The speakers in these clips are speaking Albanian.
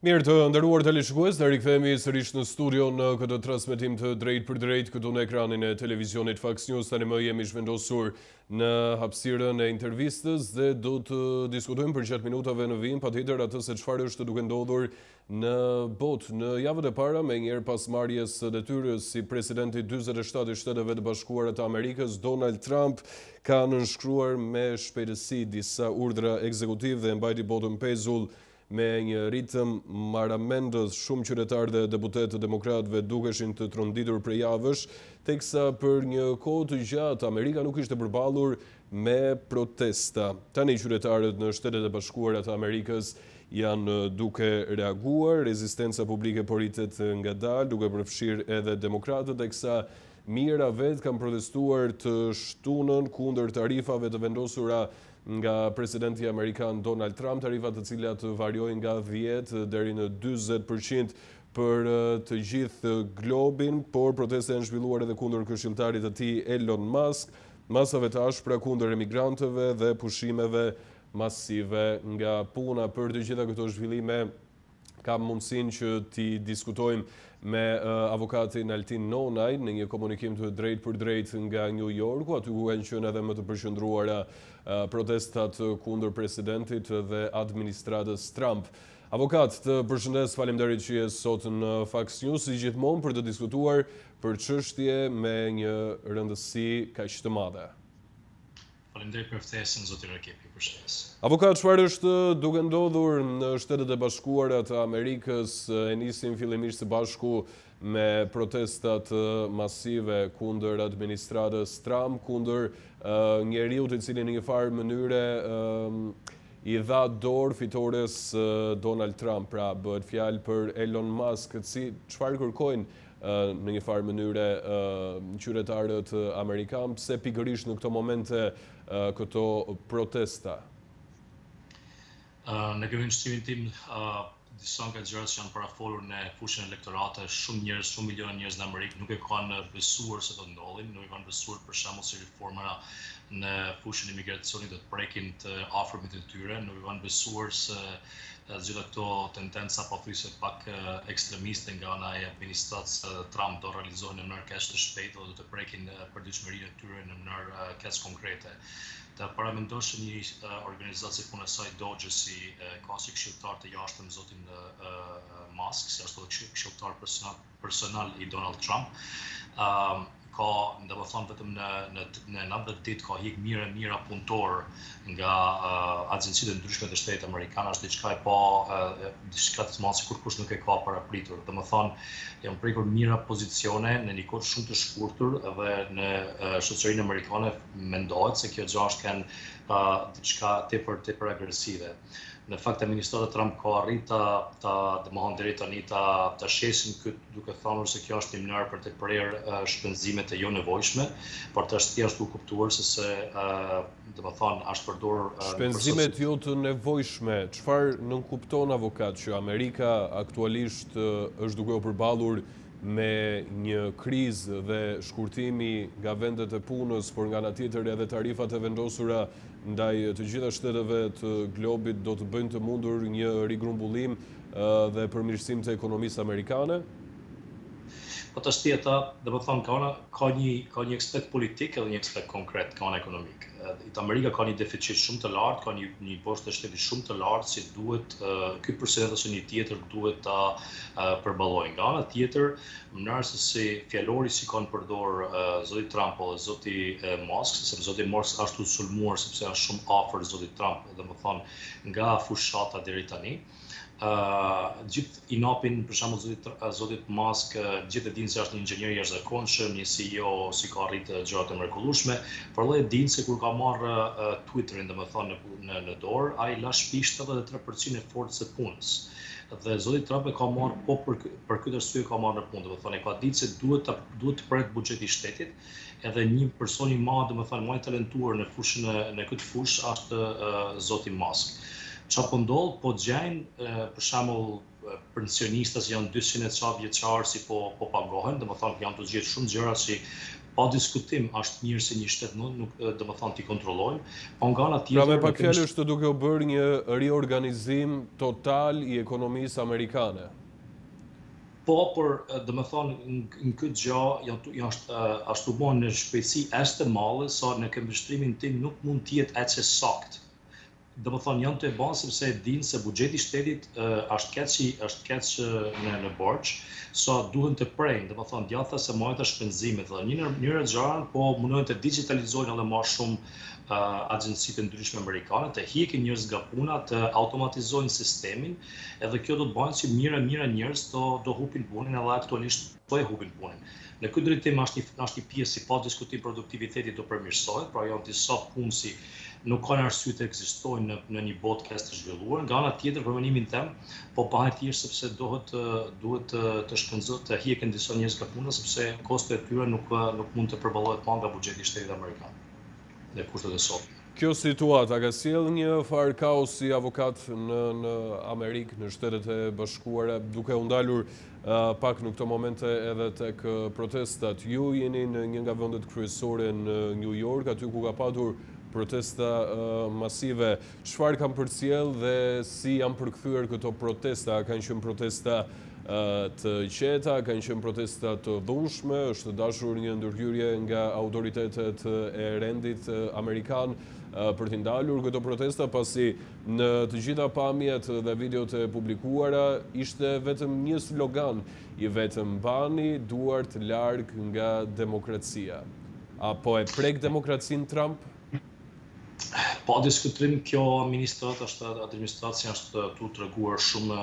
Mirë të nderuar teleshikues, ne rikthehemi sërish në studio në këtë transmetim të drejt për drejt këtu në ekranin e televizionit Fox News. Tani më jemi zhvendosur në hapësirën e intervistës dhe do të diskutojmë për gjatë minutave në vijim patjetër atë se çfarë është duke ndodhur në botë. Në javët e para, me njëherë pas marrjes së detyrës si presidenti 47 i Shteteve të Bashkuara të Amerikës, Donald Trump ka nënshkruar me shpejtësi disa urdhra ekzekutiv dhe mbajti botën pezull me një ritëm maramendës. Shumë qytetarë dhe deputetë demokratëve dukeshin të tronditur prej javësh, teksa për një kohë të gjatë Amerika nuk ishte përballur me protesta. Tani qytetarët në Shtetet e Bashkuara të Amerikës janë duke reaguar, rezistenca publike po rritet ngadalë, duke përfshirë edhe demokratët, teksa mijëra vetë kanë protestuar të shtunën kundër tarifave të vendosura nga presidenti amerikan Donald Trump, tarifat të cilat variojnë nga 10 deri në 40% për të gjithë globin, por protestat janë zhvilluar edhe kundër këshilltarit të tij Elon Musk, masave të ashpra kundër emigrantëve dhe pushimeve masive nga puna. Për të gjitha këto zhvillime kam mundësinë që t'i diskutojmë me avokatin Altin Nonaj në një komunikim të drejt për drejt nga New Yorku, aty ku kanë qenë edhe më të përqendruara protestat kundër presidentit dhe administratës Trump. Avokat, të përshëndes, faleminderit që je sot në Fox News, si gjithmonë për të diskutuar për çështje me një rëndësi kaq të madhe. Faleminderit për ftesën, zoti Rakepi, përshëndes. Avokat, çfarë është duke ndodhur në Shtetet e Bashkuara të Amerikës? E nisim fillimisht së bashku me protestat masive kundër administratës Trump, kundër njeriu i cili në një farë mënyre i dha dorë fitores Donald Trump, pra bëhet fjalë për Elon Musk, çfarë kërkojnë në një farë mënyre qytetarët amerikanë, pse pikërisht në këto momente këto protesta? Në këvendësimin tim, disa nga gjërat që janë parafolur në fushën elektorate, shumë njerëz, shumë miliona njerëz në Amerikë nuk e kanë besuar se do ndodhin, nuk e kanë besuar për shembull se reforma në fushën e imigracionit do të prekin të afërmit e tyre, nuk e kanë besuar se gjitha këto tendenca pothuajse pak ekstremiste nga ana e administratës Trump do realizohen në mënyrë kaq të shpejtë dhe do të prekin përditshmërinë e tyre në mënyrë kaq konkrete. Të paramendosh një organizatë si puna e saj Doge si ka si këshilltar të jashtëm zotin Musk, si ashtu edhe këshilltar personal i Donald Trump, ka, domethënë vetëm në 90 ditë ka hik mijëra punëtor nga agjencitë ndryshme të Shtetit Amerikan, është diçka e pa, diçka të madhe sikur kush nuk e ka parapritur. Domethënë janë prekur mijëra pozicione në një kohë shumë të shkurtër dhe në shoqërinë amerikane mendohet se kjo gjë është diçka tepër agresive. Në fakt administrata Trump ka arrit deri tani ta shesin këtë duke thënë se kjo është një mënyrë për të prerë shpenzimet e jo nevojshme, por të është thjesht u kuptuar se domethënë është përdorur shpenzimet jo të nevojshme. Çfarë nënkupton avokat që Amerika aktualisht është duke u përballur me një krizë dhe shkurtimi nga vendet e punës, por nga ana tjetër edhe tarifat e vendosura ndaj të gjitha shteteve të globit do të bëjnë të mundur një rigrumbullim dhe përmirësim të ekonomisë amerikane? Po të shtjeta, domethënë ka një aspekt politik edhe një aspekt konkret, ka një ekonomik. Amerika ka një deficit shumë të lartë, ka një poshtë të shtetit shumë të lartë, si duhet ky president ose një tjetër duhet ta përballojë. Nga ana tjetër, mënyra se si fjalori si kanë përdor zoti Trump dhe zoti Musk, sepse zoti Musk ashtu sulmuar sepse është shumë afër zotit Trump, domethënë nga fushata deri tani. Gjithë i napin për shembull zotit Musk, gjithë e dinë se është një inxhinier i jashtëzakonshëm, një CEO si ka arritë gjëra të mrekullueshme, por edhe dinë se kur ka marrë Twitterin, domethënë në dorë, ai la shpi 73% e forcës së punës. Dhe zoti Trump e ka marrë po për këtë arsye ka marrë në punë, domethënë ka ditë se duhet të prek buxheti i shtetit, edhe një person i madh, domethënë më i talentuar në këtë fushë është zoti Musk. Çfarë po ndodh, po gjejnë për shembull pensionistas janë 200 e ca vjeçar si po pagohen, domethënë janë të gjithë shumë gjëra që pa diskutim është mirë se një shtet nuk domethënë t'i kontrollojnë. Po nga ana tjetër, pra me pak fjalë është duke u bërë një riorganizim total i ekonomisë amerikane. Po, por domethënë në këtë gjë ashtu bën në shpejtësi as të madhe sa në këmbështrimin tim nuk mund të jetë aq sakt. Domethënë janë të bën sepse dinë se buxheti i shtetit është keq në borxh, sa duhen të prejnë, domethënë djatha se marrë shpenzimet dhe njëra gjëra po mundojnë të digitalizojnë edhe më shumë agjencitë ndryshme amerikane, të hiqin njerëz nga puna, të automatizojnë sistemin, edhe kjo do të bëjë që mira njerëz do hupin punën edhe aktualisht po e hupin punën. Në këtë drejtim është një pjesë si pa diskutim produktiviteti do përmirësohet, pra janë disa punësi nuk kanë arsye të ekzistojnë në një botë kaq të zhvilluar. Nga ana tjetër, për mendimin tim, po bëhet thjesht sepse duhet të shpenzohet të hiqen disa njerëz nga puna sepse kosto e tyre nuk mund të përballohet pa nga buxheti i shtetit amerikan. Dhe kushtet e sotme. Kjo situata ka sjell një farë kaos si avokat në Amerikë, në Shtetet e Bashkuara, duke u ndalur pak në këto momente edhe tek protestat. Ju jeni në një nga vendet kryesore në New York, aty ku ka patur protesta masive. Çfarë kanë përcjell dhe si janë përkthyer këto protesta? Kanë qenë protesta të qeta, kanë qenë protesta të dhunshme, është dashur një ndërhyrje nga autoritetet e rendit amerikan për t'i ndalur këto protesta, pasi në të gjitha pamjet dhe videot e publikuara ishte vetëm një slogan i vetëm "Mbani duart larg nga demokracia". Apo e prek demokracinë Trump? Pa diskutim, kjo administracia është tu treguar shumë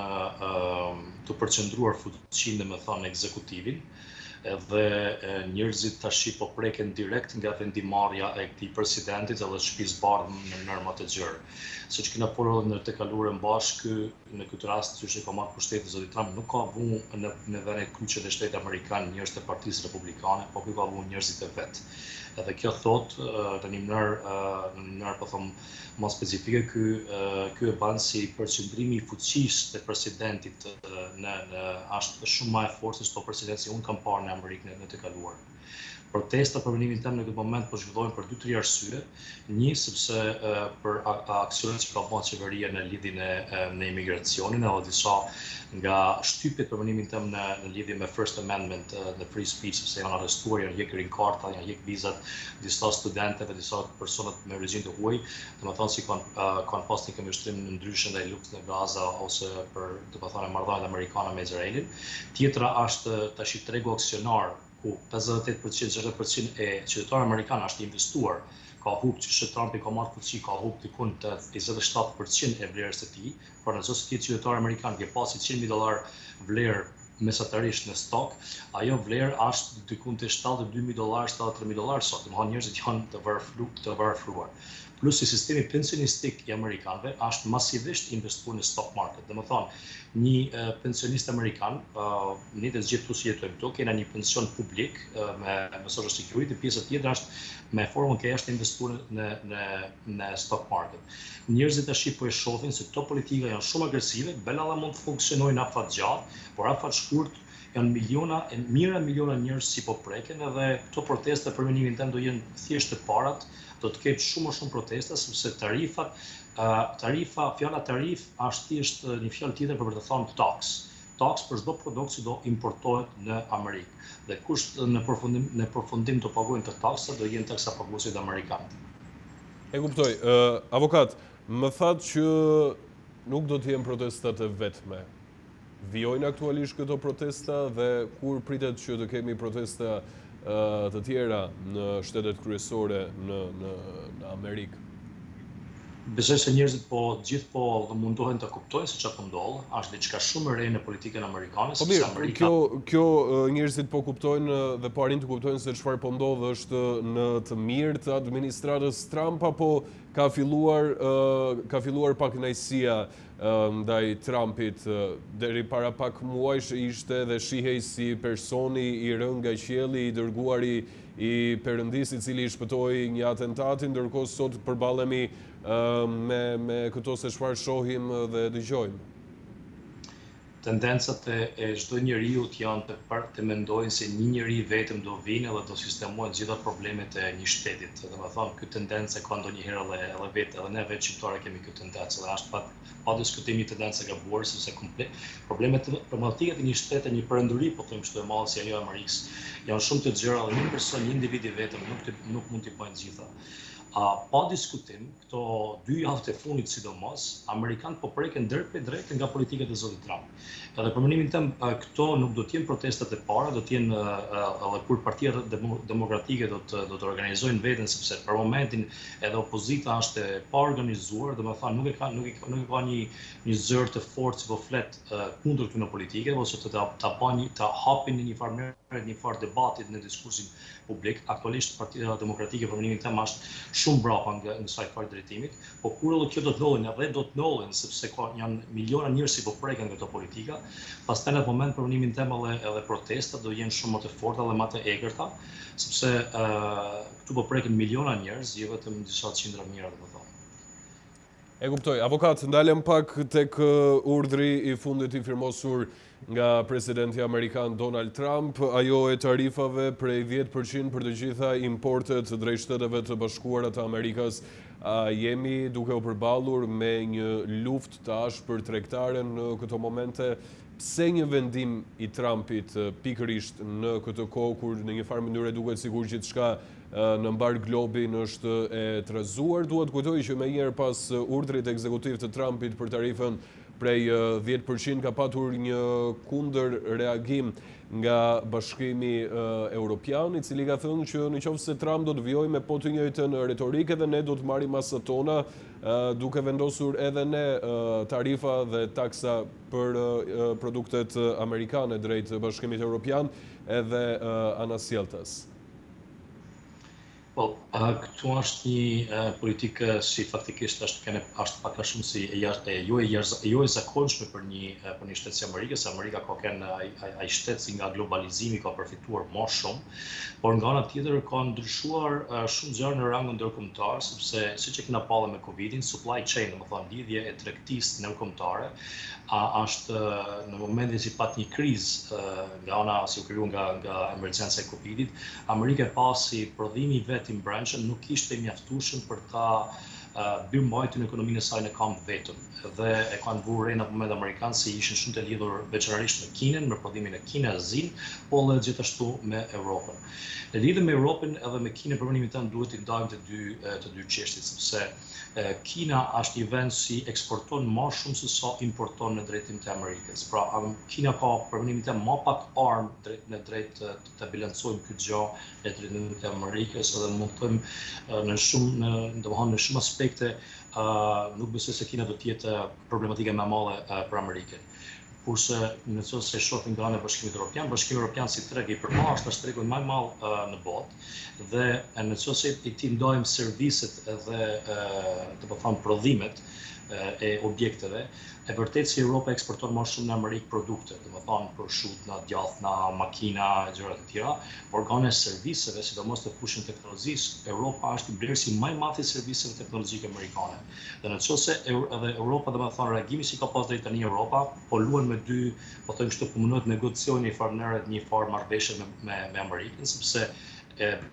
të përqendruar fuqinë, domethënë ekzekutivin, edhe njerëzit tash po preken direkt nga vendimarrja e këtij presidentit edhe shtëpisë bardhë në mënyra më të gjerë. Siç kena folur në të kaluarën bashkë, në këtë rast që ka marrë pushtetin zoti Trump nuk ka vu në vendet kryqe të shtetit amerikan njerëz të Partisë Republikane, po ka vu njerëzit e vet. Edhe kjo thot në një mënyrë po them më specifike ky e bën si përqendrimi i fuqisë të presidentit në është shumë më e fortë se presidenti që unë kam parë në Amerikën në të kaluar. Protesta për mendimin tim në këtë moment po zhvillohen për 2-3 arsye. Një, sepse për aksionet që ka bërë qeveria në lidhje me imigracionin, edhe disa nga shtypjet për mendimin tim në lidhje me First Amendment, në free speech, sepse janë arrestuar, janë hjek green card, janë hjek vizat disa studentëve, disa persona me origjinë të huaj, domethënë si kanë pas një këmbështrim në ndryshëm ndaj luftës në Gaza ose për domethënë marrëdhëniet amerikane me Izraelin. Tjetra është tash tregu aksionar ku 58% e qytetarëve amerikanë është investuar, ka hub që Trumpi ka marrë fuqi, ka hub dikun të 27% e vlerës së tij, por nëse ti qytetar amerikan ke pasi $100,000 vlerë mesatarisht në stok, ajo vlerë është dikun të $72,000, $73,000 sot. Domethënë njerëzit janë të varfëruar. Plus i sistemi pensionistik i amerikanëve është masivisht investuar në stock market. Domethënë një pensionist amerikan, ne të gjithë tu si jetojmë këtu, kena një pension publik me Social Security, pjesa tjetër është me formën që është investuar në stock market. Njerëzit tash po e shohin se këto politika janë shumë agresive, bella mund të funksionojnë afat gjatë, por afat shkurt janë miliona njerëz si po preken, edhe këto protesta për mendimin tim do jenë thjesht të parat, do të ketë shumë protesta sepse fjala tarif është thjesht një fjalë tjetër për të thënë tax. Tax për çdo produkt që do importohet në Amerikë. Dhe kush në përfundim do pagojnë të taksa do jenë taksapaguesit amerikanë. E kuptoj. Avokat, më thatë që nuk do të jenë protestat e vetme. Vijojnë aktualisht këto protesta dhe kur pritet që të kemi protesta të tjera në shtetet kryesore në Amerikë? Besoj se njerëzit gjithë po mundohen të kuptojnë se çfarë po ndodh, është diçka shumë e re në politikën amerikane, sepse Amerika kjo njerëzit po kuptojnë dhe po arrin të kuptojnë se çfarë po ndodh është në të mirë të administratës Trump, apo ka filluar pak kënaqësia ndaj Trumpit. Deri para pak muajsh ishte dhe shihej si personi i rënë nga qielli, i dërguari i Perëndis, i cili shpëtoi një atentati, ndërkohë sot përballemi me këto se çfarë shohim dhe dëgjojmë. tendencat e çdo njeriu janë të mendojnë se një njeri vetëm do vinë dhe do sistemojnë gjitha problemet e një shtetit. Domethënë, ky tendencë ka ndonjëherë edhe ne vetë shqiptarë kemi këtë tendencë, dhe është pa diskutim një tendencë e gabuar, sepse problematikat e një shteti, një perënduri, po them kështu e madhe si ajo e Amerikës, janë shumë të gjëra dhe një person, një individ i vetëm nuk mund t'i bëjnë gjitha. Pa diskutim, këto 2 javë të fundit sidomos, Amerikanët po preken drejt për drejt nga politikat e zotit Trump. Edhe për mendimin tim, këto nuk do të jenë protestat e para, do të jenë edhe kur Partia Demokratike do të organizojnë veten, sepse për momentin edhe opozita është e pa organizuar, domethënë nuk e ka një zër të fortë që po flet kundër këtyre politikave ose ta hapin në një farë debatit në diskursin publik. Aktualisht Partia Demokratike për mendimin tim është shumë brapa në kësaj farë drejtimit, po kur edhe kjo do të ndodhin, sepse janë miliona njerëz që po preken këto politika, pastaj në atë moment për mendimin tim edhe protestat do jenë shumë më të forta dhe më të egërta, sepse këtu po preken miliona njerëz, jo vetëm disa qindra mijëra, domethënë. E kuptoj. Avokat, ndalem pak tek urdhri i fundit i firmosur nga presidenti amerikan Donald Trump, ajo e tarifave prej 10% për të gjitha importet drejt Shteteve të Bashkuara të Amerikës. Jemi duke u përballur me një luftë të ashpër tregtare në këto momente. Pse një vendim i Trumpit pikërisht në këtë kohë kur në një farë mënyrë duket sikur gjithçka në mbar globin është e trazuar? Duhet kujtoj që më njëherë pas urdhrit ekzekutiv të Trumpit për tarifën prej 10% ka patur një kundër reagim nga Bashkimi Evropian, i cili ka thënë që nëse Trump do të vijojë me po të njëjtën retorikë dhe ne do të marrim masat tona, duke vendosur edhe ne tarifa dhe taksa për produktet amerikane drejt Bashkimit Evropian edhe anasjelltas. Po, këtu është një politikë si faktikisht është pak a shumë si jo e zakonshme për një shtet si Amerika, se Amerika ka ai shtet si nga globalizimi ka përfituar më shumë, por nga ana tjetër ka ndryshuar shumë gjëra në rangun ndërkombëtar, sepse siç e kena parë me Covidin, supply chain, domethënë lidhja e tregtisë ndërkombëtare, është në momentin që pat një krizë nga ana si u kriju nga emergjenca e Covidit, Amerika pasi prodhimi vet i brendshëm nuk ishte mjaftueshëm për ta mbajtur ekonominë e saj në kamp vetëm. Dhe e kanë vurë re në moment amerikanë se ishin shumë të lidhur veçanërisht me Kinën, me prodhimin e Kinazin, po edhe gjithashtu me Europën. Në lidhje me Europën edhe me Kinën për mendimin tim duhet i ndajmë të dy çështjet, sepse Kina është një vend si eksporton më shumë se sa importon në drejtim të Amerikës. Pra, Kina ka për mendimin tim më pak armë në drejt të bilancojmë këtë gjë në drejtim të Amerikës, edhe mund të them në shumë aspekte nuk besoj se Kina do të jetë problematika më e madhe për Amerikën. Kurse nëse shohim nga ana e Bashkimit Evropian si treg i përparë është tregu më i madh në botë dhe nëse i ndajmë serviset edhe prodhimet e objekteve, e vërtet se Europa eksporton më shumë në Amerikë produkte, domethënë prosciutto, djathna, makina, gjëra të tjera, por nga ana e serviseve, sidomos të fushën teknologjisë, Europa është blerësi më i madh i serviseve teknologjike amerikane. Dhe nëse edhe Europa, domethënë reagimi që ka pas deri tani Europa, po luan me dy, po them kështu, po mundohet negociojnë një farë marrëveshje me Amerikën, sepse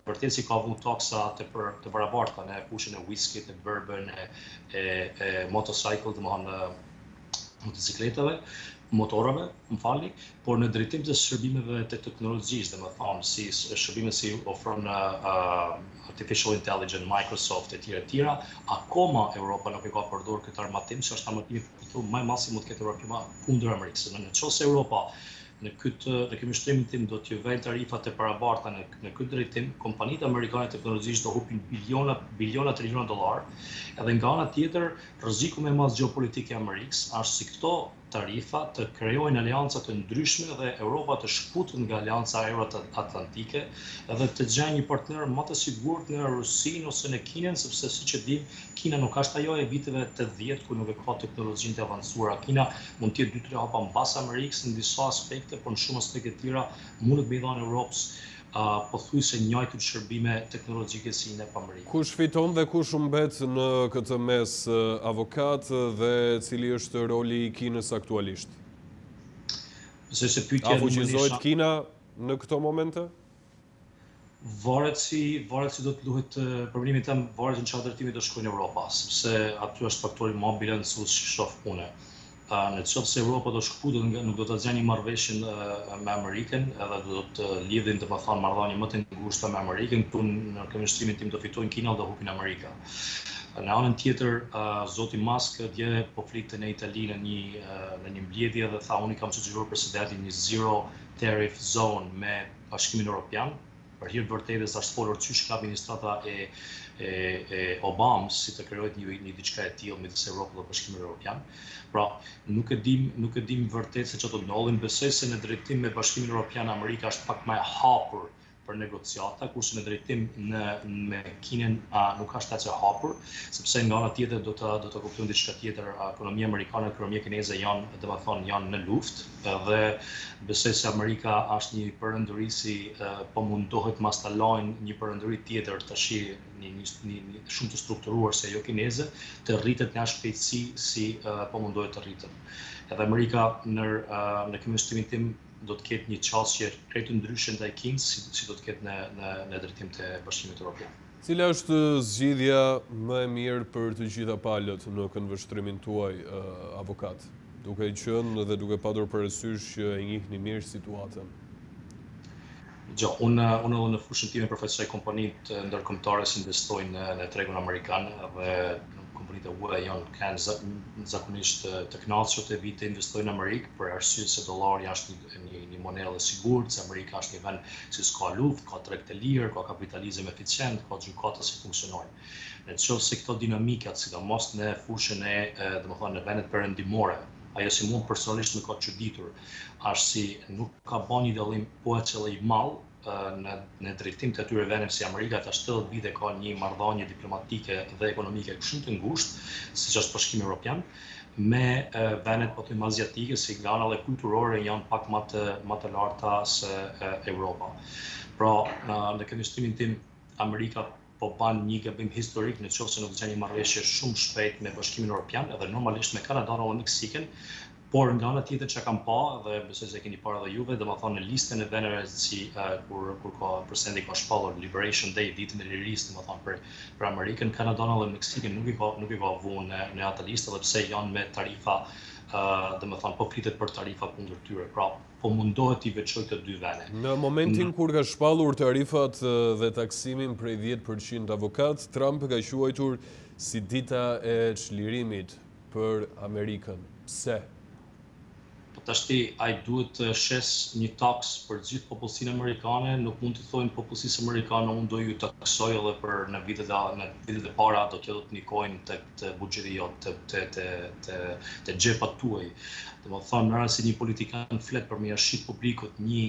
vërtet si ka vu taksa të barabarta në fushën e whisky, të bourbon, e motorcycle, domethënë motocikletave, motorave, por në drejtim të shërbimeve të teknologjisë, domethënë si shërbime si ofron artificial intelligence, Microsoft e tjera, akoma Europa nuk e ka përdorur këtë armatim, që është armatimi më i madh që mund të ketë Europa kundër Amerikës. Nëse Europa në këtë mështrimin tim do t'ju vënë tarifat e barabarta në këtë drejtim, kompanitë amerikane teknologjisë do hupin biliona triliona dollar, edhe nga ana tjetër rreziku më i madh gjeopolitik i Amerikës është si këto tarifa të krijojnë aleanca të ndryshme dhe Europa të shkputet nga aleanca euroatlantike edhe të gjejë një partner më të sigurt në Rusinë ose në Kinën, sepse siç e dim, Kina nuk është ajo e viteve 80 ku nuk e ka teknologjinë të avancuara. Kina mund të jetë 2-3 hapa mbas Amerikës në disa aspekte, por në shumë aspekte tjera mund të bëjë dhënë Europës pothuajse njëjtë shërbime teknologjike si në Amerikë. Kush fiton dhe kush humbet në këtë mes, avokat, dhe cili është roli i Kinës aktualisht? Besoj se A pyetja fuqizohet Kina në këto momente? Varet si do të luhet problemi tëm, varet në çfarë drejtimi do shkojnë Europa, sepse aty është faktori më bilancues që shoh unë. Në qoftë se Europa do shkputet, nuk do të zgjani marrëveshjen me Amerikën, edhe do të lidhin domethënë marrëdhënie më të ngushta me Amerikën, këtu në këndvështrimin tim do fitojnë Kina dhe do hupin Amerika. Në anën tjetër, zoti Musk dje po fliste në Itali në një mbledhje dhe tha unë kam sugjeruar presidentin një zero tariff zone me Bashkimin Evropian. Për hir të vërtetës është folur çysh ka administrata e Obamës si të krijohet një diçka e tillë midis Evropës dhe Bashkimit Evropian. Pra, nuk e dim vërtet se çfarë do ndodhin. Besoj se në drejtim me Bashkimin Evropian Amerika është pak më e hapur për negociata, kurse në drejtim me Kinën nuk është aq e hapur, sepse nga ana tjetër do të kuptojmë diçka tjetër. Ekonomia amerikane dhe ekonomia kineze janë në luftë dhe besoj se Amerika është një perëndëri po mundohet mas ta lajnë një perëndëri tjetër tash një shumë të strukturuar se jo kineze, të rritet nga shpejtësi si po mundohet të rritet. Edhe Amerika në këndvështrimin tim do të ketë një qasje krejt ndryshe ndaj Kinës si do të ketë në drejtim të Bashkimit Evropian. Cila është zgjidhja më e mirë për të gjitha palët në këndvështrimin tuaj, avokat, duke qenë dhe duke patur parasysh që e njihni mirë situatën? Unë edhe në fushën time përfaqësoj kompanitë ndërkombëtare që investojnë në tregun amerikan dhe kompanitë e huaja kanë zakonisht të kënaqur të vitë investojnë në Amerikë për arsye se dollari është një monedhë e sigurt, se Amerika është një vend që s'ka luftë, ka treg të lirë, ka kapitalizëm eficient, ka gjykata që funksionojnë. Në qoftë se këto dinamikat, sidomos në fushën në vendet perëndimore, ajo si mund personalisht më ka çuditur, është si nuk ka bën një dallim po e qëllë i mall në drejtim të atyre vendeve si Amerika të 70 vite ka një marrëdhënie diplomatike dhe ekonomike shumë të ngushtë, siç është Bashkimi Evropian, me vendet po them aziatike si nga ana kulturore janë pak më të larta se Europa. Pra, në këndvështrimin tim Amerika po bën një gabim historik në qoftë se nuk gjen një marrëveshje shumë shpejt me Bashkimin Evropian edhe normalisht me Kanadën dhe Meksikën. Por nga ana tjetër që kam pa dhe besoj se keni parë edhe juve, domethënë në listën e vendeve si kur ka presidenti ka shpallur Liberation Day, ditën e lirisë, domethënë për Amerikën, Kanadën dhe Meksikën nuk i ka vënë në atë listë edhe pse janë me tarifa, domethënë po flitet për tarifa kundër tyre. Pra, po mundohet i veçoj të dy vende. Në momentin kur ka shpallur tarifat dhe taksimin prej 10% avokat, Trump ka quajtur si dita e çlirimit për Amerikën. Pse? Tashti ai duhet të shes një taks për gjithë popullsinë amerikane, nuk mund të thojnë popullsisë amerikane unë do ju taksoj edhe për në vitet e para do t'ju të nikojnë të buxheti jot, të xhepat tuaj. Domethënë në rast se një politikan flet për me shit publikut një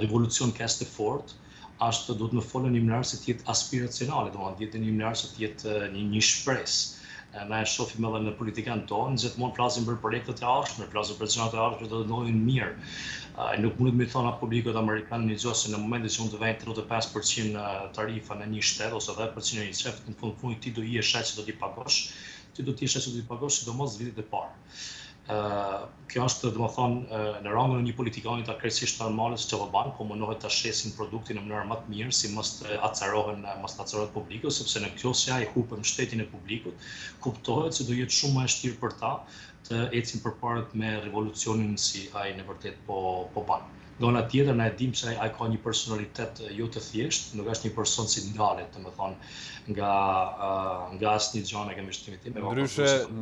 revolucion kaq të fortë, ashtu do të më folën një mënyrë se të jetë aspiracionale, domethënë jetë një mënyrë se të jetë një shpresë. Na e shohim edhe në politikanë tonë, gjithmonë flasin për projekte të ardhshme, flasin për çështje të ardhshme do të ndodhin mirë. Nuk mundet më thonë publikut amerikan një gjë se në momentin që mund të vjen 35% tarifa në një shtet ose 10% në një shtet, në fund ti do jesh shaq që do t'i pagosh, sidomos vitet e parë. Kjo është domethënë në rangun e një politikani ta krejtësisht normale se çfarë bën, po mundohet ta shesin produktin në mënyrë më të mirë, si mos të acarohet publiku, sepse në kjo se ai hupën shtetin e publikut, kuptohet se do jetë shumë më e vështirë për ta të ecin përpara me revolucionin si ai në vërtet po bën. Nga ana tjetër na e dim se ai ka një personalitet jo të thjeshtë, nuk është një person si ndalet, domethënë nga asnjë gjë në këmbështrimin tim.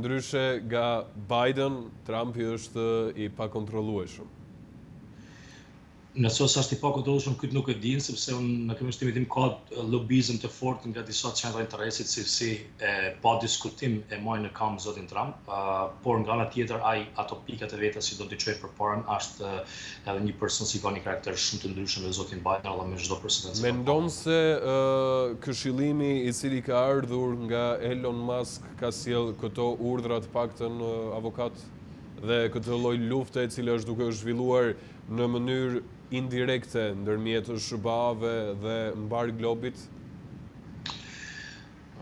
Ndryshe nga Biden, Trumpi është i pakontrollueshëm. Nëse është i pakontrollueshëm, këtë nuk e din, sepse unë në këmbështrimin tim ka lobizëm të fortë nga disa qendra interesit si pa diskutim e marrin në kam zotin Trump, por nga ana tjetër ai ato pikat e veta si do t'i çojë përpara është edhe një person si ka një karakter shumë të ndryshëm me zotin Biden edhe me çdo president. Mendon se këshillimi i cili ka ardhur nga Elon Musk ka sjell këto urdhra të paktën avokat dhe këtë lloj lufte e cila është duke u zhvilluar në mënyrë indirekte ndërmjet SBA-ve dhe mbar globit?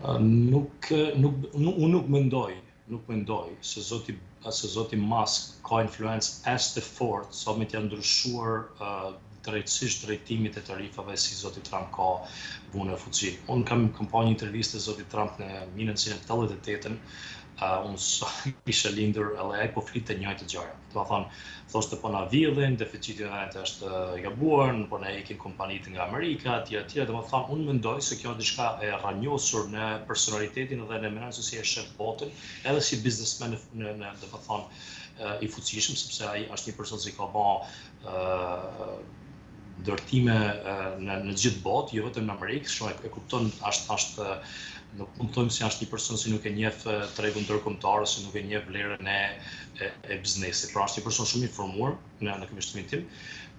Unë nuk mendoj se zoti se zoti Musk ka influencë as të fortë, sa me t'ja ndryshuar drejtësisht drejtimit e tarifave si zoti Trump ka vënë në fuqi. Unë kam një intervistë të zotit Trump në 1988, unë isha lindur, edhe ai po flitë të njëjtë gjëra. Do të thonë, thoshte po na vjedhin, deficiti i vendit është i gabuar, po na ikin kompanitë nga Amerika, etj. Do të thonë, unë mendoj se kjo është diçka e rrënjosur në personalitetin dhe në mënyrën se si e sheh botën, edhe si biznesmen në do të thonë i fuqishëm, sepse ai është një person që ka bërë ndërtime në gjithë botë, jo vetëm në Amerikë, shumë e kupton, nuk mund të thojmë se është një person që nuk e njeh tregun ndërkombëtar ose nuk e njeh vlerën e biznesit. Pra është një person shumë i informuar në këmbështimin tim,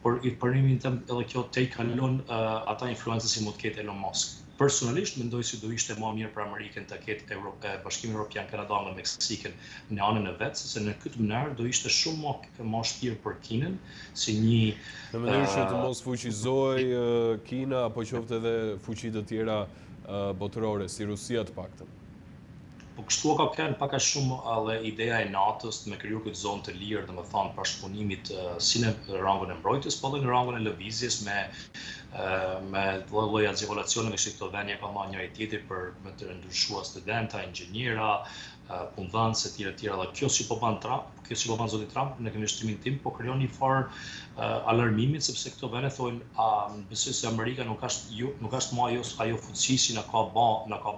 por i parimin tim edhe kjo te i kalon ata influencës si mund të ketë Elon Musk. Personalisht mendoj se do ishte më mirë për Amerikën të ketë Bashkimin Evropian, Kanada dhe Meksikën në anën e vet, sepse në këtë mënyrë do ishte shumë më shpirë për Kinën, si një në mënyrë që të mos fuqizoj Kina apo qoftë edhe fuqi të tjera botërore, si Rusia të paktën. Po kështu ka qenë pak a shumë edhe ideja e NATO-s me kriju këtë zonë të lirë, domethënë bashkëpunimit si në rangun e mbrojtjes, po edhe në rangun e lëvizjes me lloj agevolacione që këto vende ka marrë njëri tjetrin për me të ndryshuar studenta, inxhiniera, punëdhënës etj. Dhe kjo si po bën zoti Trump në këmbështimin tim, po krijon një farë alarmimit, sepse këto vende thonë besoj se Amerika nuk është më ajo fuqi që na ka bë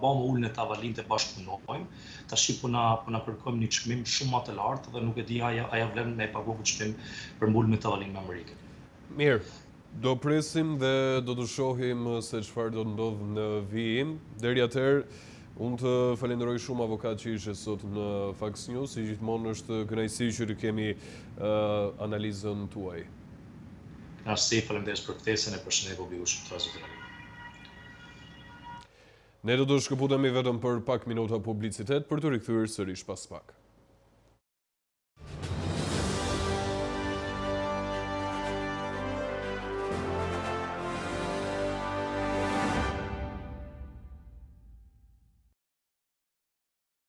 më ulë në tavolinë të bashkëpunojmë. Tash po na kërkojmë një çmim shumë më të lartë dhe nuk e di ajo vlen me pagu këtë çmim për mbulë me tavolinë me Amerikën. Mirë, do presim dhe do të shohim se çfarë do ndodh në vijim. Deri atëherë, unë të falenderoj shumë avokat që ishe sot në Fox News, si gjithmonë është kënaqësi që të kemi analizën tuaj. Faleminderit për ftesën e përshëndet publikun transmetuar. Ne do të shkëputemi vetëm për pak minuta publicitet për të rikthyer sërish pas pak.